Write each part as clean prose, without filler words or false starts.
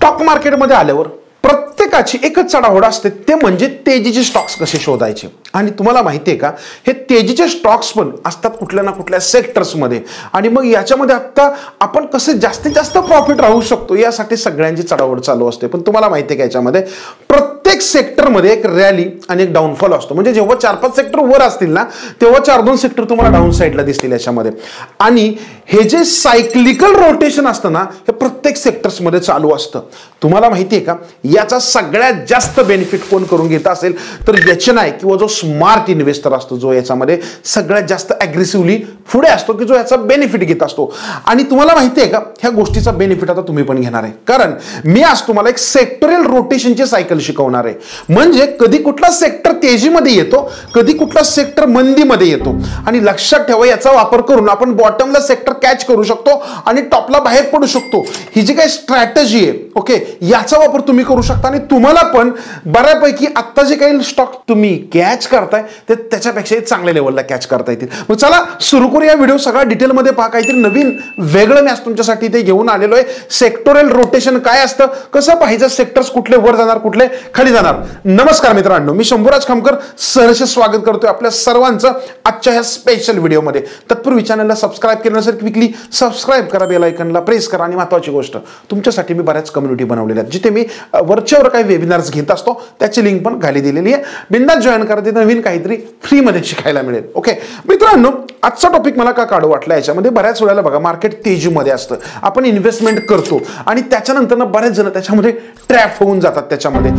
Stock मार्केटमध्ये आल्यावर प्रत्येकाची एकच चढाओढ असते, ते म्हणजे तेजीचे स्टॉक्स कसे शोधायचे. आणि तुम्हाला माहिती आहे का, हे तेजीचे स्टॉक्स पण असतात कुठल्या ना कुठल्या सेक्टर्समध्ये. आणि मग याच्यामध्ये आता आपण कसे जास्तीत जास्त प्रॉफिट राहू शकतो यासाठी सगळ्यांची चढाओढ चालू असते. पण तुम्हाला माहिती आहे का, याच्यामध्ये प्रत्येक सेक्टरमध्ये एक रॅली आणि एक डाऊनफॉल असतो. म्हणजे जेव्हा 4-5 सेक्टर वर असतील ना, तेव्हा 4-2 सेक्टर तुम्हाला डाऊन साईडला दिसतील याच्यामध्ये. आणि हे जे सायक्लिकल रोटेशन असतं ना, हे प्रत्येक सेक्टर्समध्ये चालू असतं. तुम्हाला माहिती आहे का, याचा सगळ्यात जास्त बेनिफिट कोण करून घेत असेल तर एचएनआय किंवा जो स्मार्ट इन्व्हेस्टर असतो, जो याच्यामध्ये सगळ्यात जास्त अग्रेसिव्हली पुढे असतो, की जो याचा बेनिफिट घेत असतो. आणि तुम्हाला माहिती आहे का, ह्या गोष्टीचा बेनिफिट आता तुम्ही पण घेणार आहे, कारण मी आज तुम्हाला एक सेक्टोरियल रोटेशनची सायकल शिकवणार आहे. म्हणजे कधी कुठला सेक्टर तेजीमध्ये येतो, कधी कुठला सेक्टर मंदीमध्ये येतो. आणि लक्षात ठेवा, याचा वापर करून आपण बॉटमला सेक्टर कॅच करू शकतो आणि टॉपला बाहेर पडू शकतो. ही जी काही स्ट्रॅटेजी आहे, ओके, याचा वापर तुम्ही करू शकता. आणि तुम्हाला पण बऱ्यापैकी आता जे काही स्टॉक तुम्ही कॅच करताय ते त्याच्यापेक्षा चांगल्या लेवलला कॅच करता येतील. मग चला सुरू करूया व्हिडिओ. सगळा डिटेलमध्ये पहा, काहीतरी नवीन वेगळं मी आज तुमच्यासाठी ते घेऊन आलेलो आहे. सेक्टोरियल रोटेशन काय असतं, कसं पाहिजे, सेक्टर्स कुठले वर जाणार, कुठले खाली जाणार. नमस्कार मित्रांनो, मी शंभूराज खामकर सहर्ष स्वागत करतोय आपल्या सर्वांचं आजच्या ह्या स्पेशल व्हिडिओमध्ये. तत्पूर्वी चॅनलला सबस्क्राईब केलं नसेल क्विकली सबस्क्राईब करा, बेल आयकनला प्रेस करा. आणि महत्त्वाची गोष्ट, तुमच्यासाठी मी बऱ्याच कम्युनिटी बनवलेल्या आहेत, जिथे मी वरच्यावर काही वेबिनार्स घेत असतो. त्याची लिंक पण खाली दिलेली आहे. बिंदास जॉईन करा, तिथे नवीन काहीतरी फ्रीमध्ये शिकायला मिळेल. ओके मित्रांनो, आजचा टॉपिक मला का काढू वाटला, याच्यामध्ये बऱ्याच वेळेला बघा मार्केट तेजीमध्ये असतं, आपण इन्व्हेस्टमेंट करतो आणि त्याच्यानंतर बरेच जण त्याच्यामध्ये ट्रॅप होऊन जातात त्याच्यामध्ये.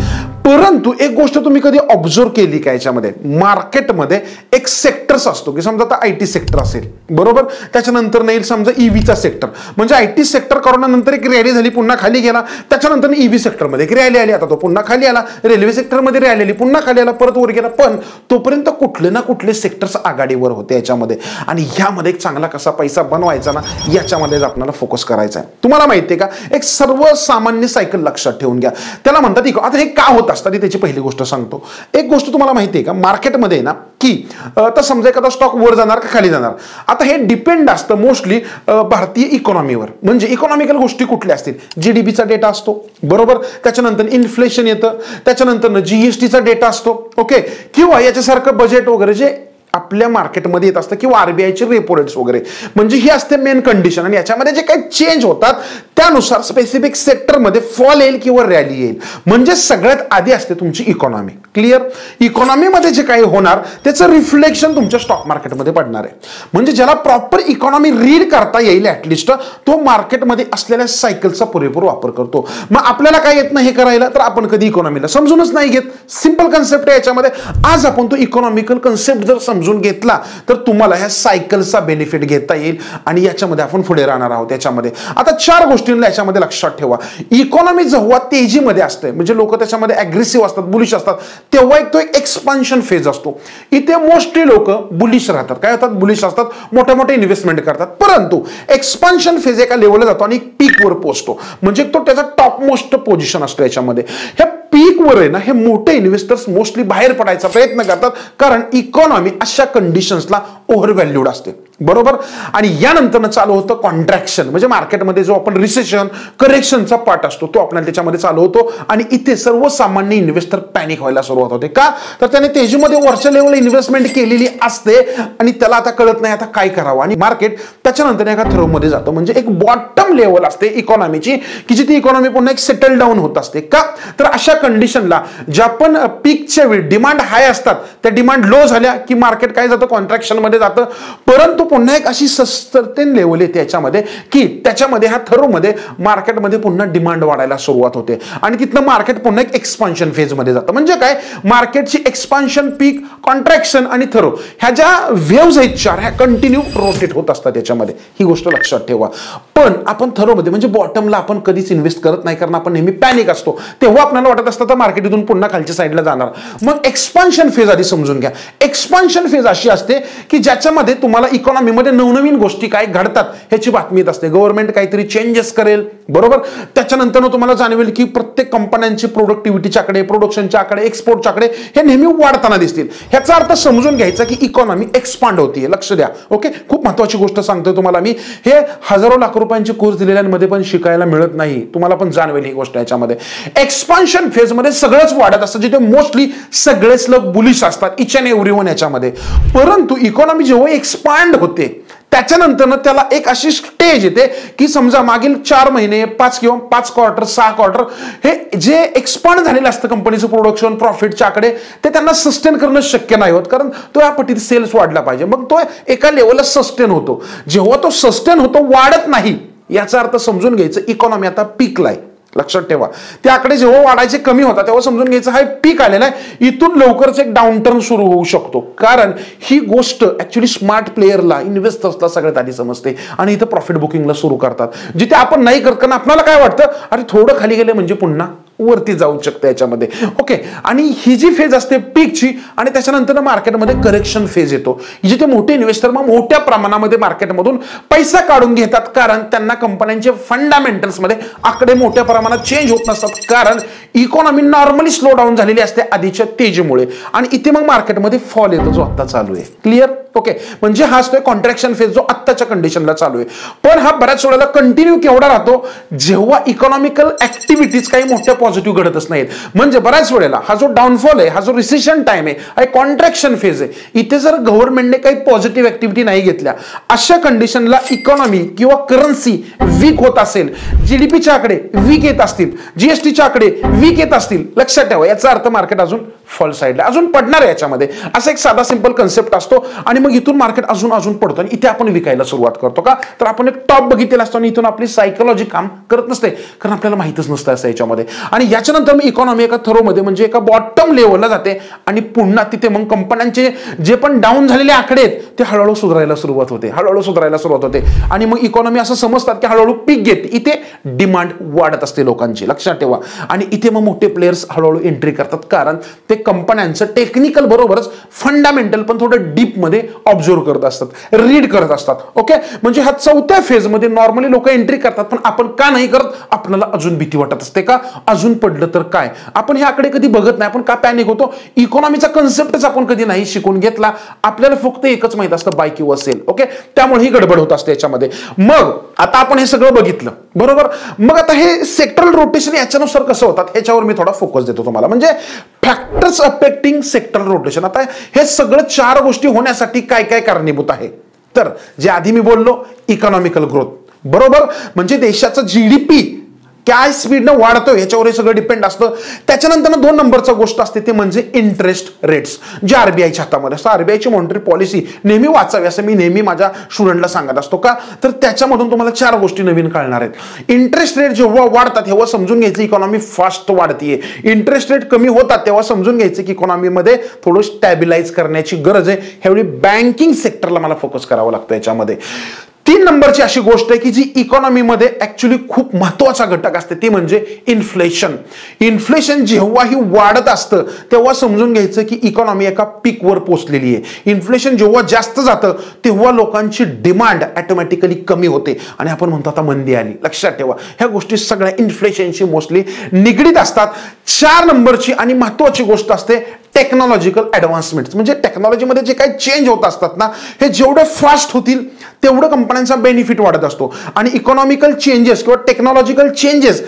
परंतु एक गोष्ट तुम्ही कधी ऑब्झर्व केली का, याच्यामध्ये मार्केटमध्ये एक सेक्टर्स असतो, की समजा आता आयटी सेक्टर असेल, बरोबर, त्याच्यानंतर नाही समजा ईव्हीचा सेक्टर. म्हणजे आयटी सेक्टर कोरोनानंतर एक रॅली झाली, पुन्हा खाली गेला. त्याच्यानंतर ईव्ही सेक्टरमध्ये एक रॅली आली, आता तो पुन्हा खाली आला. रेल्वे सेक्टरमध्ये रॅली आली, पुन्हा खाली आला, परत वर गेला. पण तोपर्यंत कुठले ना कुठले सेक्टर्स आघाडीवर होते याच्यामध्ये. आणि ह्यामध्ये एक चांगला कसा पैसा बनवायचा ना, याच्यामध्ये आपल्याला फोकस करायचा आहे. तुम्हाला माहिती आहे का, एक सर्वसामान्य सायकल लक्षात ठेवून घ्या, त्याला म्हणतात. आता हे का होत असतं त्याची पहिली गोष्ट सांगतो. एक गोष्ट तुम्हाला माहिती आहे का, मार्केटमध्ये ना, की तर समजा एखादा स्टॉक वर जाणार का खाली जाणार, आता हे डिपेंड असतं मोस्टली भारतीय इकॉनॉमीवर. म्हणजे इकॉनॉमिकल गोष्टी कुठल्या असतील, जीडीपीचा डेटा असतो, बरोबर, त्याच्यानंतर इन्फ्लेशन येतं, त्याच्यानंतर जीएसटीचा डेटा असतो, ओके, किंवा याच्यासारखं बजेट वगैरे जे आपल्या मार्केटमध्ये येत असतं, किंवा आरबीआयचे रेपो रेट्स वगैरे. म्हणजे ही असते मेन कंडिशन. आणि याच्यामध्ये जे काही चेंज होतात त्यानुसार स्पेसिफिक सेक्टरमध्ये फॉल येईल किंवा रॅली येईल. म्हणजे सगळ्यात आधी असते तुमची इकॉनॉमी. क्लिअर, इकॉनॉमीमध्ये जे काही होणार त्याचं रिफ्लेक्शन तुमच्या स्टॉक मार्केटमध्ये पडणार आहे. म्हणजे ज्याला प्रॉपर इकॉनॉमी रीड करता येईल ऍटलिस्ट, तो मार्केटमध्ये असलेल्या सायकलचा पुरेपूर वापर करतो. मग आपल्याला काय येत नाही हे करायला, तर आपण कधी इकॉनॉमीला समजूनच नाही घेत. सिंपल कन्सेप्ट आहे याच्यामध्ये. आज आपण तो इकॉनॉमिकल कन्सेप्ट जर समजून घेतला तर तुम्हाला ह्या सायकलचा बेनिफिट घेता येईल आणि याच्यामध्ये आपण पुढे राहणार आहोत. याच्यामध्ये आता 4 गोष्टींना याच्यामध्ये लक्षात ठेवा. इकॉनॉमी जेव्हा तेजीमध्ये असते, म्हणजे लोक त्याच्यामध्ये अग्रेसिव्ह असतात, बुलिश असतात, तेव्हा एक तो एक्सपान्शन फेज असतो. इथे मोस्टली लोक बुलिश राहतात, काय होतात, बुलिश असतात, मोठ्या मोठ्या इन्व्हेस्टमेंट करतात. परंतु एक्सपान्शन फेज एका लेवलला जातो आणि पीक वर पोहोचतो. म्हणजे तो त्याचा टॉप मोस्ट पोझिशन असतो याच्यामध्ये. ह्या पीक वर आहे ना, हे मोठे इन्व्हेस्टर्स मोस्टली बाहेर पडायचा प्रयत्न करतात, कारण इकॉनॉमी अशा कंडिशन्सला ओव्हर व्हॅल्यूड असते, बरोबर. आणि यानंतर चालू होतं कॉन्ट्रॅक्शन. म्हणजे मार्केटमध्ये जो आपण रिसेशन करेक्शनचा पार्ट असतो तो आपल्याला त्याच्यामध्ये चालू होतो. आणि इथे सर्वसामान्य इन्व्हेस्टर पॅनिक व्हायला सुरुवात होते. का, तर त्याने तेजीमध्ये वरच्या लेवलला इन्व्हेस्टमेंट केलेली असते आणि त्याला आता कळत नाही आता काय करावं. आणि मार्केट त्याच्यानंतर एका थ्रोमध्ये जातं. म्हणजे एक बॉटम लेवल असते इकॉनॉमीची, की जिथे इकॉनॉमी पुन्हा एक सेटल डाऊन होत असते. का, तर अशा कंडिशनला ज्या पण पीकच्या वेळी डिमांड हाय असतात, त्या डिमांड लो झाल्या की मार्केट काय जातं, कॉन्ट्रॅक्शन मध्ये जातं. परंतु पुन्हा एक अशी सस्टेन लेवल येते याच्यामध्ये, की त्याच्यामध्ये ह्या थरोमध्ये मार्केटमध्ये पुन्हा डिमांड वाढायला सुरुवात होते आणि तिथनं मार्केट पुन्हा एक एक्सपान्शन फेज मध्ये जातं. म्हणजे काय, मार्केटची एक्सपान्शन, पीक, कॉन्ट्रॅक्शन आणि थरो ह्या ज्या वेव्हज आहेत 4, ह्या कंटिन्यू रोटेट होत असतात याच्यामध्ये. ही गोष्ट लक्षात ठेवा. पण आपण थरोमध्ये म्हणजे बॉटमला आपण कधीच इन्व्हेस्ट करत नाही, कारण आपण नेहमी पॅनिक असतो. तेव्हा आपल्याला वाटत असतं तर मार्केट इथून पुन्हा खालच्या साईडला जाणार. मग एक्सपान्शन फेज आधी समजून घ्या. एक्सपान्शन फेज अशी असते की ज्याच्यामध्ये तुम्हाला इकॉनॉमीमध्ये नवनवीन गोष्टी काय घडतात ह्याची बातमी येत असते. गव्हर्नमेंट काहीतरी चेंजेस करेल, बरोबर. त्याच्यानंतर तुम्हाला जाणवेल की प्रत्येक कंपन्यांची प्रोडक्टिव्हिटीच्या आकडे, प्रोडक्शनच्या आकडे, एक्सपोर्टच्या आकडे हे नेहमी वाढताना दिसतील. ह्याचा अर्थ समजून घ्यायचा की इकॉनॉमी एक्सपांड होतीये. लक्ष द्या. ओके, खूप महत्वाची गोष्ट सांगतोय तुम्हाला मी. हे हजारो लाख रुपयांचे कोर्स दिलेल्यांमध्ये पण शिकायला मिळत नाही. तुम्हाला पण जाणवेल ही गोष्ट. याच्यामध्ये एक्सपान्शन फेज मध्ये सगळंच वाढत असतं, जिथे मोस्टली सगळेच लोक बुलिश असतात, इच अँड एव्हरीवन याच्यामध्ये. परंतु इकॉनॉमी जेव्हा एक्सपांड होते त्याच्यानंतर त्याला एक अशी स्टेज येते की समजा मागील 4 महिने, 5 किंवा 5 क्वार्टर, 6 क्वार्टर हे जे एक्सपांड झालेलं असतं कंपनीचं प्रोडक्शन, प्रॉफिटच्या आकडे, ते त्यांना सस्टेन करणं शक्य नाही होत, कारण तो या पटीत सेल्स वाढला पाहिजे. मग तो एका लेवलला सस्टेन होतो. जेव्हा तो सस्टेन होतो, वाढत नाही, याचा अर्थ समजून घ्यायचं इकॉनॉमी आता पीकला आहे. लक्षात ठेवा. ते आकडे जेव्हा वाढायचे कमी होता तेव्हा समजून घ्यायचं हा पीक आलेला आहे. इथून लवकरच एक डाऊनटर्न सुरू होऊ शकतो, कारण ही गोष्ट ऍक्च्युली स्मार्ट प्लेअरला, इन्व्हेस्टर्सला सगळ्यात आधी समजते आणि इथं प्रॉफिट बुकिंगला सुरू करतात, जिथे आपण नाही करत. कारण आपल्याला काय वाटतं, अरे थोडं खाली गेले म्हणजे पुन्हा वरती जाऊ शकते याच्यामध्ये. ओके, आणि ही जी फेज असते पीकची, आणि त्याच्यानंतर मार्केटमध्ये करेक्शन फेज येतो, जिथे मोठे इन्व्हेस्टर मग मोठ्या प्रमाणामध्ये मार्केटमधून पैसा काढून घेतात, कारण त्यांना कंपन्यांचे फंडामेंटल्स मध्ये आकडे मोठ्या प्रमाणात चेंज होत नसतात, कारण इकॉनॉमी नॉर्मली स्लो डाऊन झालेली असते आधीच्या तेजीमुळे, आणि इथे मग मार्केटमध्ये फॉल येतो जो आता चालू आहे. क्लिअर? ओके, म्हणजे हा असतोय कॉन्ट्रॅक्शन फेज जो आत्ताच्या कंडिशनला चालू आहे. पण हा बऱ्याच वेळेला कंटिन्यू केवढा राहतो, जेव्हा इकॉनॉमिकल ऍक्टिव्हिटीज काही मोठ्या पॉझिटिव्ह घडतच नाहीत. म्हणजे बऱ्याच वेळेला हा जो डाऊनफॉल आहे, हा जो रिसेशन टाइम आहे, हा कॉन्ट्रॅक्शन फेज आहे. इथे जर गव्हर्नमेंटने काही पॉझिटिव्ह ऍक्टिव्हिटी नाही घेतल्या, अशा कंडिशनला इकॉनॉमी किंवा करन्सी वीक होत असेल, जीडीपीचे आकडे वीक येत असतील, जीएसटीचे आकडे वीक येत असतील, लक्षात ठेवा, याचा अर्थ मार्केट अजून फॉल साईडला अजून पडणार आहे. याच्यामध्ये असा एक साधा सिंपल कन्सेप्ट असतो, आणि मग इथून मार्केट अजून अजून पडतो, आणि इथे आपण विकायला सुरुवात करतो. का तर आपण एक टॉप बघितलेला असतो, आणि इथून आपली सायकोलॉजी काम करत नसते, कारण आपल्याला माहितच नसतं असं याच्यामध्ये. आणि याच्यानंतर मग इकॉनॉमी एका थरोमध्ये म्हणजे एका बॉटम लेवलला जाते, आणि पुन्हा तिथे मग कंपन्यांचे जे पण डाऊन झालेले आकडे आहेत ते हळूहळू सुधारायला सुरुवात होते, आणि मग इकॉनॉमी असं समजतात की हळूहळू पीक घेते. इथे डिमांड वाढत असते लोकांची, लक्षात ठेवा. आणि इथे मग मोठे प्लेयर्स हळूहळू एंट्री करतात, कारण ते कंपन्यांचं टेक्निकल बरोबरच फंडामेंटल पण थोडं डीप मध्ये ऑब्झर्व करत असतात, रीड करत असतात. ओके, म्हणजे हा चौथ्या फेज मध्ये नॉर्मली लोक एंट्री करतात, पण आपण का नाही करत, आपल्याला अजून भीती वाटत असते. का अजून पडलं तर काय, आपण हे आकडे कधी बघत नाही, आपण का पॅनिक होतो, इकॉनॉमीचा कन्सेप्टच आपण कधी नाही शिकून घेतला, आपल्याला फक्त एकच माहित असतं बाय किंवा सेल. ओके, त्यामुळे ही गडबड होत असते याच्यामध्ये. मग आता आपण हे सगळं बघितलं, बरोबर. मग आता हे सेक्टरल रोटेशन याच्यानुसार कसं होतात ह्याच्यावर मी थोडा फोकस देतो तुम्हाला. म्हणजे फॅक्टर्स अफेक्टिंग सेक्टरल रोटेशन. आता हे सगळं 4 गोष्टी होण्यासाठी काय काय कारणीभूत आहे, तर जे आधी मी बोललो, इकॉनॉमिकल ग्रोथ, बरोबर. म्हणजे देशाचा जीडीपी काय स्पीडनं वाढतोय याच्यावर हे सगळं डिपेंड असतं. त्याच्यानंतर 2 नंबरचा गोष्ट असते ते म्हणजे इंटरेस्ट रेट्स, जे आरबीआयच्या हातामध्ये असतं. आरबीआयची मॉनिटरी पॉलिसी नेहमी वाचावी असं मी नेहमी माझ्या स्टुडंटला सांगत असतो. का तर त्याच्यामधून तुम्हाला 4 गोष्टी नवीन कळणार आहेत. इंटरेस्ट रेट जेव्हा वाढतात तेव्हा समजून घ्यायचं इकॉनॉमी फास्ट वाढतीये. इंटरेस्ट रेट कमी होतात तेव्हा समजून घ्यायचं की इकॉनॉमीमध्ये थोडं स्टॅबिलाइज करण्याची गरज आहे. ह्यावेळी बँकिंग सेक्टरला मला फोकस करावं लागतं याच्यामध्ये. 3 नंबरची अशी गोष्ट आहे की जी इकॉनॉमीमध्ये ऍक्च्युली खूप महत्वाचा घटक असते, ती म्हणजे इन्फ्लेशन. इन्फ्लेशन जेव्हाही वाढत असतं तेव्हा समजून घ्यायचं की इकॉनॉमी एका पीकवर पोहोचलेली आहे. इन्फ्लेशन जेव्हा जास्त जातं तेव्हा लोकांची डिमांड ऑटोमॅटिकली कमी होते, आणि आपण म्हणतो आता मंदी आली. लक्षात ठेवा, ह्या गोष्टी सगळ्या इन्फ्लेशनशी मोस्टली निगडीत असतात. 4 नंबरची आणि महत्वाची गोष्ट असते टेक्नॉलॉजिकल ऍडव्हान्समेंट. म्हणजे टेक्नॉलॉजीमध्ये जे काही चेंज होत असतात ना, हे जेवढे फास्ट होतील तेवढं कंपन्यांचा बेनिफिट वाढत असतो. आणि इकॉनॉमिकल चेंजेस किंवा टेक्नॉलॉजिकल चेंजेस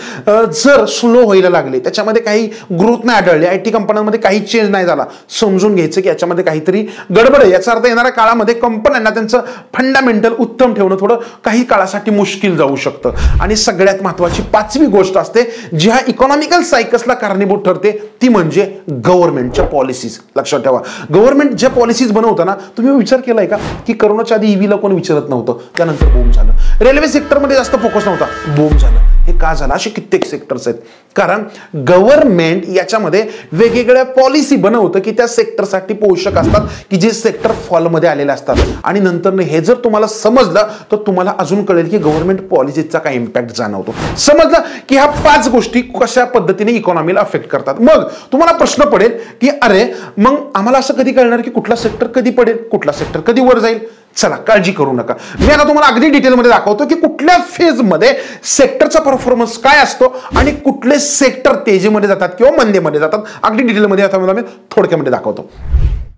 जर स्लो व्हायला लागले, त्याच्यामध्ये काही ग्रोथ नाही आढळली, आयटी कंपन्यांमध्ये काही चेंज नाही झाला, समजून घ्यायचं की याच्यामध्ये काहीतरी गडबड आहे. याचा अर्थ येणाऱ्या काळामध्ये कंपन्यांना त्यांचं फंडामेंटल उत्तम ठेवणं थोडं काही काळासाठी मुश्किल जाऊ शकतं. आणि सगळ्यात महत्वाची 5वी गोष्ट असते जी ह्या इकॉनॉमिकल सायकल्सला कारणीभूत ठरते, ती म्हणजे गव्हर्नमेंटच्या पॉलिसीज. लक्षात ठेवा, गव्हर्नमेंट ज्या पॉलिसीज बनवताना, तुम्ही विचार केलाय का की करोनाच्या आधी ईव्हीला कोण विचारत नव्हतं, त्यानंतर बूम झालं. रेल्वे सेक्टरमध्ये जास्त फोकस नव्हता, बूम झालं. हे का झालं? असे कित्येक सेक्टर्स आहेत, कारण गव्हर्नमेंट याच्यामध्ये वेगवेगळ्या पॉलिसी बनवतं की त्या सेक्टरसाठी पोषक असतात की जे सेक्टर फॉलमध्ये आलेले असतात. आणि नंतर हे जर तुम्हाला समजलं तर तुम्हाला अजून कळेल की गव्हर्नमेंट पॉलिसीचा काय इम्पॅक्ट जाणवतो. समजलं की ह्या 5 गोष्टी कशा पद्धतीने इकॉनॉमीला अफेक्ट करतात. मग तुम्हाला प्रश्न पडेल की अरे मग आम्हाला असं कधी कळणार की कुठला सेक्टर कधी पडेल, कुठला सेक्टर कधी वर जाईल? चला, काळजी करू नका, मी आता तुम्हाला अगदी डिटेलमध्ये दाखवतो की कुठल्या फेजमध्ये सेक्टरचा परफॉर्मन्स काय असतो आणि कुठले सेक्टर तेजीमध्ये जातात किंवा मंदीमध्ये जातात. अगदी डिटेलमध्ये आता मी थोडक्यामध्ये दाखवतो.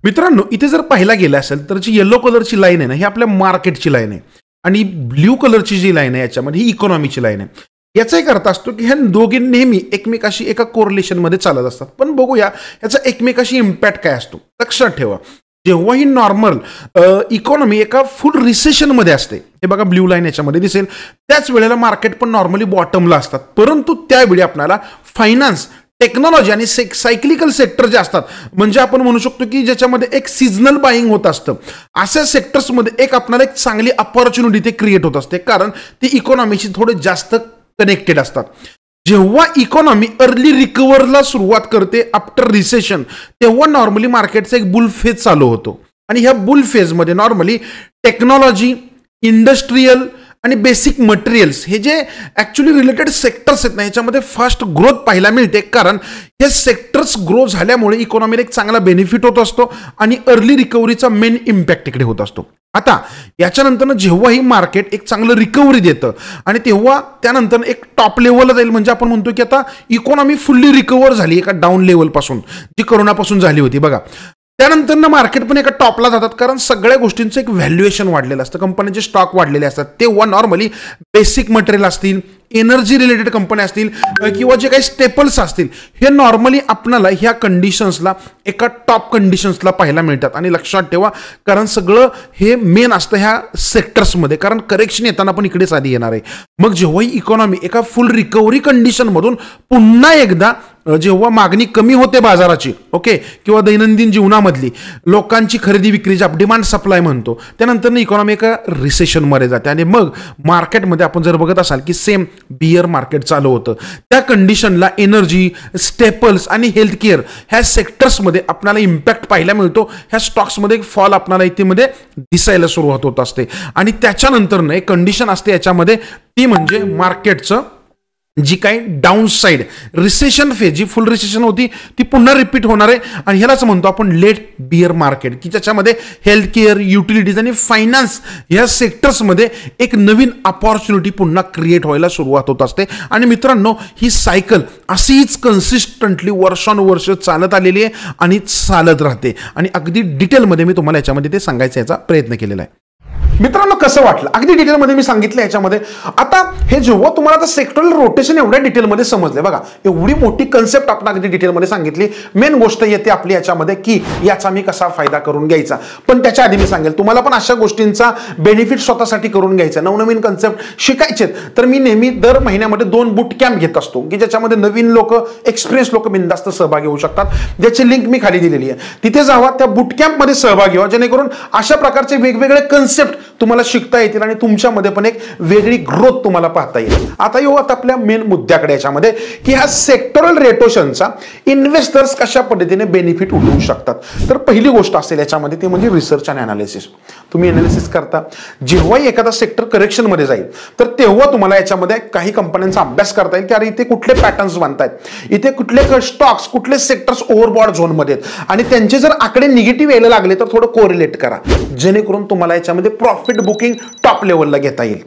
मित्रांनो, इथे जर पाहायला गेलं असेल तर जी येलो कलरची लाईन आहे ना, ही आपल्या मार्केटची लाईन आहे आणि ब्ल्यू कलरची जी लाईन आहे याच्यामध्ये ही इकॉनॉमीची लाईन आहे. याचा एक अर्थ असतो की ह्या दोघे नेहमी एकमेकाशी एका कोरिलेशनमध्ये चालत असतात. पण बघूया याचा एकमेकाशी इम्पॅक्ट काय असतो. लक्षात ठेवा, जेव्हा ही नॉर्मल इकॉनॉमी एका फुल रिसेशनमध्ये असते, हे बघा ब्ल्यू लाईन याच्यामध्ये दिसेल, त्याच वेळेला मार्केट पण नॉर्मली बॉटमला असतात. परंतु त्यावेळी आपल्याला फायनान्स, टेक्नॉलॉजी आणि सायक्लिकल सेक्टर जे असतात, म्हणजे आपण म्हणू शकतो की ज्याच्यामध्ये एक सीझनल बाईंग होत असतं, अशा सेक्टर्समध्ये एक आपल्याला एक चांगली अपॉर्च्युनिटी ते क्रिएट होत असते, कारण ती इकॉनॉमीशी थोडे जास्त कनेक्टेड असतात. जेव्हा इकॉनॉमी अर्ली रिकव्हरला सुरुवात करते आफ्टर रिसेशन, तेव्हा नॉर्मली मार्केटचा एक बुल फेज चालू होतो. आणि ह्या बुल फेजमध्ये नॉर्मली टेक्नॉलॉजी, इंडस्ट्रियल आणि बेसिक मटेरियल्स हे जे ऍक्च्युली रिलेटेड सेक्टर्स आहेत ना, याच्यामध्ये फास्ट ग्रोथ पाहायला मिळते, कारण हे सेक्टर्स ग्रो झाल्यामुळे इकॉनॉमीला एक चांगला बेनिफिट होत असतो आणि अर्ली रिकव्हरीचा मेन इम्पॅक्ट इकडे होत असतो. आता याच्यानंतर जेव्हा ही मार्केट एक चांगलं रिकव्हरी देतं आणि तेव्हा त्यानंतर एक टॉप लेवलला जाईल, म्हणजे आपण म्हणतो की आता इकॉनॉमी फुल्ली रिकव्हर झाली एका डाऊन लेवलपासून, जी करोनापासून झाली होती बघा. त्यानंतर ना मार्केट पण एका टॉपला जातात, कारण सगळ्या गोष्टींचं एक व्हॅल्युएशन वाढलेलं असतं, कंपन्यांचे स्टॉक वाढलेले असतात. तेव्हा नॉर्मली बेसिक मटेरियल असतील, एनर्जी रिलेटेड कंपन्या असतील किंवा जे काही स्टेपल्स असतील, हे नॉर्मली आपल्याला ह्या कंडिशन्सला एका टॉप कंडिशन्सला पाहायला मिळतात. आणि लक्षात ठेवा, कारण सगळं हे मेन असतं ह्या सेक्टर्समध्ये, कारण करेक्शन येताना पण इकडेच आधी येणार आहे. मग जेव्हा ही इकॉनॉमी एका फुल रिकव्हरी कंडिशनमधून पुन्हा एकदा जेव्हा मागणी कमी होते बाजाराची, ओके, किंवा दैनंदिन जीवनामधली लोकांची खरेदी विक्री, जे डिमांड सप्लाय म्हणतो, त्यानंतर इकॉनॉमी एका रिसेशनमध्ये जाते. आणि मग मार्केटमध्ये आपण जर बघत असाल की सेम बियर मार्केट चालू होतं, त्या कंडिशनला एनर्जी, स्टेपल्स आणि हेल्थ केअर ह्या सेक्टर्समध्ये आपल्याला इम्पॅक्ट पाहायला मिळतो. ह्या स्टॉक्समध्ये एक फॉल आपल्याला इथे मध्ये दिसायला सुरुवात होत असते. आणि त्याच्यानंतर एक कंडिशन असते याच्यामध्ये, ती म्हणजे मार्केटचं जी काही डाऊन साइड रिसेशन फेज, जी फुल रिसेशन होती ती पुन्हा रिपीट होणार आहे. आणि ह्यालाच म्हणतो आपण लेट बियर मार्केट, की ज्याच्यामध्ये हेल्थ केअर, युटिलिटीज आणि फायनान्स या सेक्टर्समध्ये एक नवीन अपॉर्च्युनिटी पुन्हा क्रिएट व्हायला सुरुवात होत असते. आणि मित्रांनो, ही सायकल अशीच कन्सिस्टंटली वर्षानुवर्ष चालत आलेली आहे आणि चालत राहते. आणि अगदी डिटेलमध्ये मी तुम्हाला याच्यामध्ये ते सांगायचा याचा प्रयत्न केलेला आहे. मित्रांनो, कसं वाटलं? अगदी डिटेलमध्ये मी सांगितलं याच्यामध्ये. आता हे जेव्हा तुम्हाला आता सेक्टरल रोटेशन एवढ्या डिटेलमध्ये समजले बघा, एवढी मोठी कन्सेप्ट आपण अगदी डिटेलमध्ये सांगितली. मेन गोष्ट येते आपली याच्यामध्ये की याचा मी कसा फायदा करून घ्यायचा. पण त्याच्या आधी मी सांगेल, तुम्हाला पण अशा गोष्टींचा बेनिफिट स्वतःसाठी करून घ्यायचा, नवनवीन कन्सेप्ट शिकायचे, तर मी नेहमी दर महिन्यामध्ये 2 बूट कॅम्प घेत असतो, की ज्याच्यामध्ये नवीन लोक, एक्सपिरियन्स लोक बिनधास्त सहभागी होऊ शकतात. ज्याची लिंक मी खाली दिलेली आहे, तिथे जावा, त्या बूट कॅम्पमध्ये सहभागी व्हा, जेणेकरून अशा प्रकारचे वेगवेगळे कन्सेप्ट तुम्हाला शिकता येतील आणि तुमच्यामध्ये पण एक वेगळी ग्रोथ तुम्हाला पाहता येईल. आता येऊ आपल्या मेन मुद्द्याकडे याच्यामध्ये, की ह्या सेक्टरल रोटेशनचा इन्व्हेस्टर्स कशा पद्धतीने बेनिफिट उठवू शकतात. तर पहिली गोष्ट असेल याच्यामध्ये ती म्हणजे रिसर्च आणि अनालिसिस. तुम्ही अनालिसिस करता, जेव्हाही एखादा सेक्टर करेक्शनमध्ये जाईल तर तेव्हा तुम्हाला याच्यामध्ये काही कंपन्यांचा अभ्यास करता येईल की अरे इथे कुठले पॅटर्न्स बनतायत, इथे कुठले स्टॉक्स, कुठले सेक्टर्स ओव्हरबॉट झोनमध्ये आहेत आणि त्यांचे जर आकडे निगेटिव्ह यायला लागले तर थोडं कोरिलेट करा, जेणेकरून तुम्हाला याच्यामध्ये प्रॉफिट बुकिंग टॉप लेवलला घेता येईल.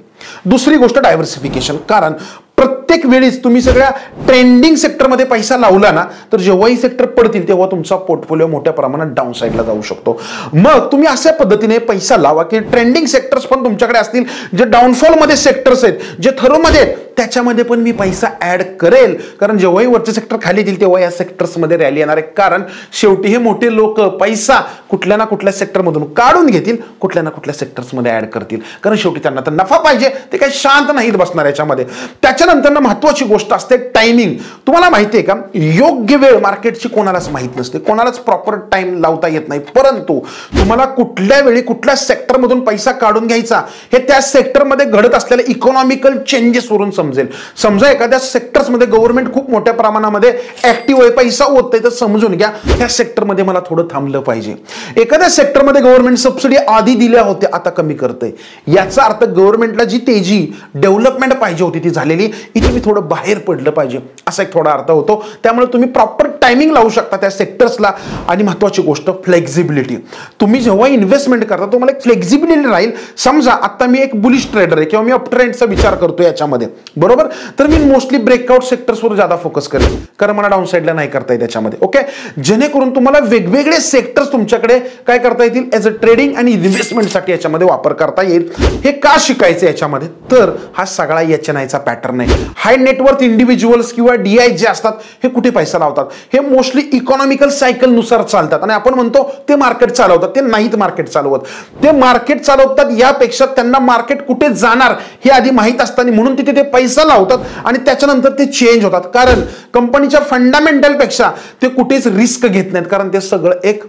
दुसरी गोष्ट डायव्हर्सिफिकेशन, कारण प्रत्येक वेळीच तुम्ही सगळ्या ट्रेंडिंग सेक्टरमध्ये पैसा लावला ना, तर जेव्हाही सेक्टर पडतील तेव्हा तुमचा पोर्टफोलिओ मोठ्या प्रमाणात डाऊन साईडला जाऊ शकतो. मग तुम्ही अशा पद्धतीने पैसा लावा की ट्रेंडिंग सेक्टर्स पण तुमच्याकडे असतील, जे डाऊनफॉल मध्ये सेक्टर्स आहेत, जे थरोमध्ये आहेत, त्याच्यामध्ये पण मी पैसा ऍड करेल, कारण जेव्हाही वरचे सेक्टर खाली येतील तेव्हा या सेक्टर्समध्ये रॅली येणार आहे. कारण शेवटी हे मोठे लोक पैसा कुठल्या ना कुठल्या सेक्टरमधून काढून घेतील, कुठल्या ना कुठल्या सेक्टर्समध्ये ऍड करतील, कारण शेवटी त्यांना तर नफा पाहिजे, ते काही शांत नाहीत बसणार याच्यामध्ये. त्याच्यानंतर महत्वाची गोष्ट असते टायमिंग. तुम्हाला माहिती आहे का, योग्य वेळ मार्केटची कोणालाच माहित नसते, कोणालाच प्रॉपर टाइम लावता येत नाही, परंतु तुम्हाला कुठल्या वेळी कुठल्या सेक्टरमधून पैसा काढून घ्यायचा हे त्या सेक्टरमध्ये घडत असलेल्या इकॉनॉमिकल चेंजेस वरून समजेल. समजा एखाद्या सेक्टर्समध्ये गव्हर्नमेंट खूप मोठ्या प्रमाणामध्ये ऍक्टिव्ह आहे, पैसा ओतते, तर समजून घ्या ह्या सेक्टरमध्ये मला थोडं थांबलं पाहिजे. एखाद्या सेक्टरमध्ये गव्हर्नमेंट सबसिडी आधी दिल्या होत्या, आता कमी करतंय, याचा अर्थ गव्हर्नमेंटला जी तेजी डेव्हलपमेंट पाहिजे होती ती झालेली, इथे मी थोडं बाहेर पडलं पाहिजे असा एक थोडा अर्थ होतो. त्यामुळे तुम्ही प्रॉपर टायमिंग लावू शकता त्या सेक्टर्सला. आणि महत्वाची गोष्ट फ्लेक्झिबिलिटी. तुम्ही जेव्हा इन्व्हेस्टमेंट करता तुम्हाला एक फ्लेक्झिबिलिटी राहील. समजा आता मी एक बुलिश ट्रेडर आहे किंवा मी अप ट्रेंडचा विचार करतो याच्यामध्ये, बरोबर, तर मी मोस्टली ब्रेकआउट सेक्टर्सवर ज्यादा फोकस करेन, कारण मला डाऊन साईडला नाही करता येईल त्याच्यामध्ये. ओके, जेणेकरून तुम्हाला वेगवेगळे सेक्टर्स तुमच्याकडे काय करता येतील एज अ ट्रेडिंग आणि इन्व्हेस्टमेंटसाठी याच्यामध्ये वापर करता येईल. हे का शिकायचं याच्यामध्ये, तर हा सगळा HNIचा पॅटर्न आहे. हाय नेटवर्थ इंडिव्हिज्युअल्स किंवा DI जे असतात हे कुठे पैसा लावतात, हे मोस्टली इकॉनॉमिकल सायकल नुसार चालतात आणि आपण म्हणतो ते मार्केट चालवतात. ते नाहीत मार्केट चालवत, ते मार्केट चालवतात यापेक्षा त्यांना मार्केट कुठे जाणार हे आधी माहित असताना म्हणून तिथे ते पैसा लावतात आणि त्याच्यानंतर ते चेंज होतात. कारण कंपनीच्या फंडामेंटल पेक्षा ते कुठेच रिस्क घेत नाहीत, कारण ते सगळं एक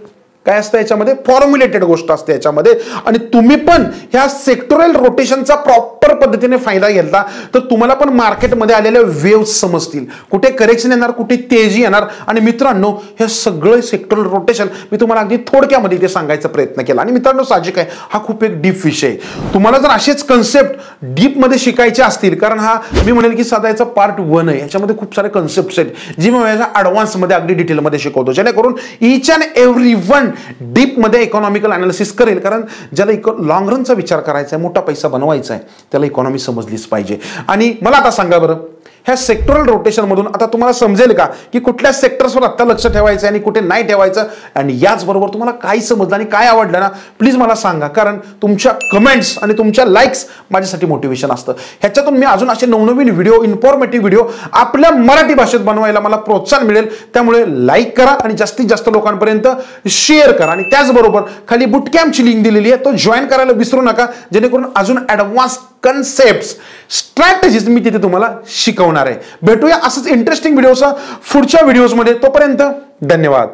काय असतं याच्यामध्ये फॉर्म्युलेटेड गोष्ट असते याच्यामध्ये. आणि तुम्ही पण ह्या सेक्टोरल रोटेशनचा प्रॉपर पद्धतीने फायदा घेतला तर तुम्हाला पण मार्केटमध्ये आलेल्या वेव्स समजतील, कुठे करेक्शन येणार, कुठे तेजी येणार. आणि मित्रांनो, हे सगळं सेक्टोरल रोटेशन मी तुम्हाला अगदी थोडक्यामध्ये इथे सांगायचा प्रयत्न केला. आणि मित्रांनो, साहजिक आहे हा खूप एक डीप विषय. तुम्हाला जर असेच कन्सेप्ट डीप मध्ये शिकायचे असतील, कारण हा मी म्हणेल की साधा याचा पार्ट 1 आहे, याच्यामध्ये खूप सारे कन्सेप्ट आहेत जी मी ऍडव्हान्स मध्ये अगदी डिटेलमध्ये शिकवतो, जेणेकरून each and every one deep मध्ये इकॉनॉमिकल अनालिसिस करेल. कारण ज्याला लॉंग रनचा विचार करायचा आहे, मोठा पैसा बनवायचा आहे, त्याला इकॉनॉमी समजलीच पाहिजे. आणि मला आता सांगा बरं, ह्या सेक्टोरल रोटेशन मधून आता तुम्हाला समजेल का की कुठल्या सेक्टर्सवर आता लक्ष ठेवायचं आणि कुठे नाही ठेवायचं. आणि याचबरोबर तुम्हाला काय समजलं आणि काय आवडलं ना, प्लीज मला सांगा, कारण तुमच्या कमेंट्स आणि तुमच्या लाईक्स माझ्यासाठी मोटिवेशन असतं. ह्याच्यातून मी अजून असे नवनवीन व्हिडिओ, इन्फॉर्मेटिव्ह व्हिडिओ आपल्या मराठी भाषेत बनवायला मला प्रोत्साहन मिळेल. त्यामुळे लाईक करा आणि जास्तीत जास्त लोकांपर्यंत शेअर करा. आणि त्याचबरोबर खाली बुटकॅम्पची लिंक दिलेली आहे, तो जॉईन करायला विसरू नका, जेणेकरून अजून ऍडव्हान्स कन्सेप्ट्स, स्ट्रॅटेजीज मी तिथे तुम्हाला शिकवणार आहे. भेटूया असंच इंटरेस्टिंग व्हिडिओचा पुढच्या व्हिडिओजमध्ये. तोपर्यंत धन्यवाद.